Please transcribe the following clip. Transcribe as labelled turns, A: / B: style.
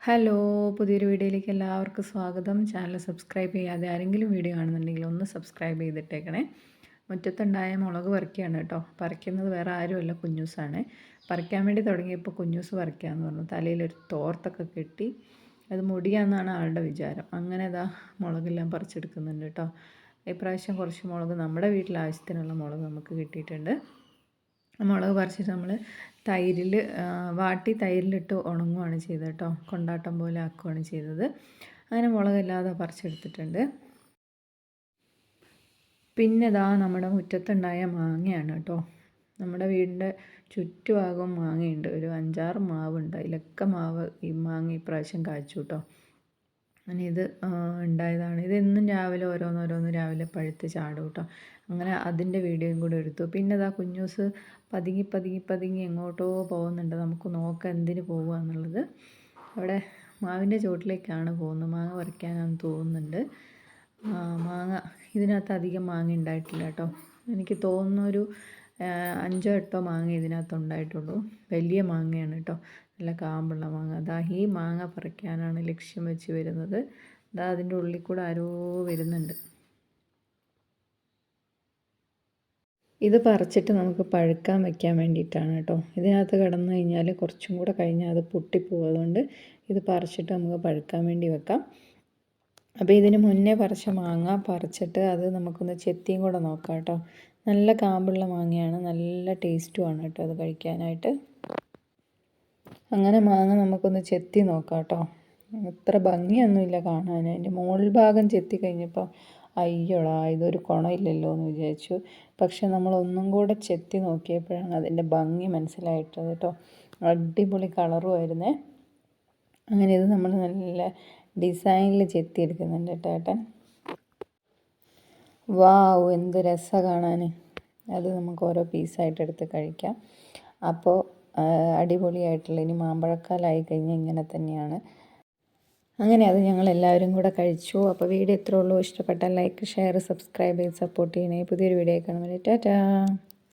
A: Hello, പുതിയൊരു വീഡിയോയിലേക്ക് എല്ലാവർക്കും സ്വാഗതം. ചാനൽ സബ്സ്ക്രൈബ് ചെയ്യാതെ ആരെങ്കിലും വീഡിയോ കാണുന്നുണ്ടെങ്കിൽ ഒന്ന് സബ്സ്ക്രൈബ് ചെയ്തിട്ടേക്കണേ. മുറ്റത്തുണ്ടായ മുളക് പറിക്കുകയാണ് കേട്ടോ. പറിക്കുന്നത് വേറെ ആരുമല്ല, കുഞ്ഞൂസാണ്. പറിക്കാൻ വേണ്ടി തുടങ്ങിയപ്പോൾ കുഞ്ഞൂസ് പറിക്കാമെന്ന് പറഞ്ഞു. തലയിലൊരു തോർത്തൊക്കെ കെട്ടി അത് മുടിയാന്നാണ് ആളുടെ വിചാരം. അങ്ങനെ അതാ മുളകെല്ലാം പറിച്ചെടുക്കുന്നുണ്ട് കേട്ടോ. ഇപ്രാവശ്യം കുറച്ച് മുളക് നമ്മുടെ വീട്ടിൽ ആവശ്യത്തിനുള്ള മുളക് നമുക്ക് കിട്ടിയിട്ടുണ്ട്. മുളക് പറിച്ചിട്ട് നമ്മൾ തൈരിൽ വാട്ടി തൈരിലിട്ട് ഉണങ്ങുകയാണ് ചെയ്തത് കേട്ടോ. കൊണ്ടാട്ടം പോലെ ആക്കുകയാണ് ചെയ്തത്. അങ്ങനെ മുളകല്ലാതെ പറിച്ചെടുത്തിട്ടുണ്ട്. പിന്നെ ഇതാ നമ്മുടെ മുറ്റത്തുണ്ടായ മാങ്ങയാണ് കേട്ടോ. നമ്മുടെ വീടിൻ്റെ ചുറ്റുഭാഗവും മാങ്ങയുണ്ട്. ഒരു 5-6 മാവുണ്ട്. അതിലൊക്കെ ഈ മാങ്ങ ഇപ്രാവശ്യം കായ്ച്ചു കേട്ടോ. അങ്ങനെ ഇത് ഉണ്ടായതാണ്. ഇതെന്നും രാവിലെ ഓരോന്നോരോന്ന് രാവിലെ പഴുത്ത് ചാടും കേട്ടോ. അങ്ങനെ അതിൻ്റെ വീഡിയോയും കൂടെ എടുത്തു. പിന്നെ ഇതാ കുഞ്ഞൂസ് പതുങ്ങി എങ്ങോട്ടോ പോകുന്നുണ്ട്. നമുക്ക് നോക്കാം എന്തിന് പോവുക എന്നുള്ളത്. അവിടെ മാവിൻ്റെ ചുവട്ടിലേക്കാണ് പോകുന്നത്. മാങ്ങ പറിക്കാനാണെന്ന് തോന്നുന്നുണ്ട്. മാങ്ങ ഇതിനകത്ത് അധികം മാങ്ങ ഉണ്ടായിട്ടില്ല കേട്ടോ. എനിക്ക് തോന്നുന്നു ഒരു 5-8 മാങ്ങ ഇതിനകത്ത് ഉണ്ടായിട്ടുള്ളൂ. വലിയ മാങ്ങയാണ് കേട്ടോ. നല്ല കാമ്പുള്ള മാങ്ങ. അതാ ഈ മാങ്ങ പറിക്കാനാണ് ലക്ഷ്യം വെച്ച് വരുന്നത്. അതാ അതിൻ്റെ ഉള്ളിൽ കൂടെ ആരോ വരുന്നുണ്ട്. ഇത് പറിച്ചിട്ട് നമുക്ക് പഴുക്കാൻ വെക്കാൻ വേണ്ടിയിട്ടാണ് കേട്ടോ. ഇതിനകത്ത് കിടന്നു കഴിഞ്ഞാൽ കുറച്ചും കൂടെ കഴിഞ്ഞാൽ അത് പൊട്ടിപ്പോകും. അതുകൊണ്ട് ഇത് പറിച്ചിട്ട് നമുക്ക് പഴുക്കാൻ വേണ്ടി വെക്കാം. അപ്പോൾ ഇതിന് മുന്നേ പറിച്ച മാങ്ങ പറിച്ചിട്ട് അത് നമുക്കൊന്ന് ചെത്തിയും കൂടെ നോക്കാം കേട്ടോ. നല്ല കാമ്പുള്ള മാങ്ങയാണ്, നല്ല ടേസ്റ്റുമാണ് കേട്ടോ അത് കഴിക്കാനായിട്ട്. അങ്ങനെ മാങ്ങ നമുക്കൊന്ന് ചെത്തി നോക്കാം കേട്ടോ. അത്ര ഭംഗിയൊന്നുമില്ല കാണാൻ. അതിൻ്റെ മുകൾ ഭാഗം ചെത്തി കഴിഞ്ഞപ്പോൾ അയ്യോടാ ഇതൊരു കുണയില്ലല്ലോ എന്ന് വിചാരിച്ചു. പക്ഷെ നമ്മളൊന്നും കൂടെ ചെത്തി നോക്കിയപ്പോഴാണ് അതിൻ്റെ ഭംഗി മനസ്സിലായിട്ടത് കേട്ടോ. അടിപൊളി കളറുമായിരുന്നേ. അങ്ങനെ ഇത് നമ്മൾ നല്ല ഡിസൈനിൽ ചെത്തിയെടുക്കുന്നുണ്ട് കേട്ടോ ഏട്ടൻ. വാവ്, എന്ത് രസമാണ് കാണാൻ. അത് നമുക്ക് ഓരോ പീസായിട്ട് എടുത്ത് കഴിക്കാം. അപ്പോൾ അടിപൊളിയായിട്ടുള്ള, ഇനി മാമ്പഴക്കാലമായി കഴിഞ്ഞാൽ ഇങ്ങനെ തന്നെയാണ്. അങ്ങനെ അത് ഞങ്ങളെല്ലാവരും കൂടെ കഴിച്ചു. അപ്പോൾ വീഡിയോ ഇത്രേ ഉള്ളൂ. ഇഷ്ടപ്പെട്ടാൽ ലൈക്ക്, ഷെയർ, സബ്സ്ക്രൈബ് ചെയ്ത് സപ്പോർട്ട് ചെയ്യണേ. പുതിയൊരു വീഡിയോ കാണുമ്പോൾ ടാറ്റാ.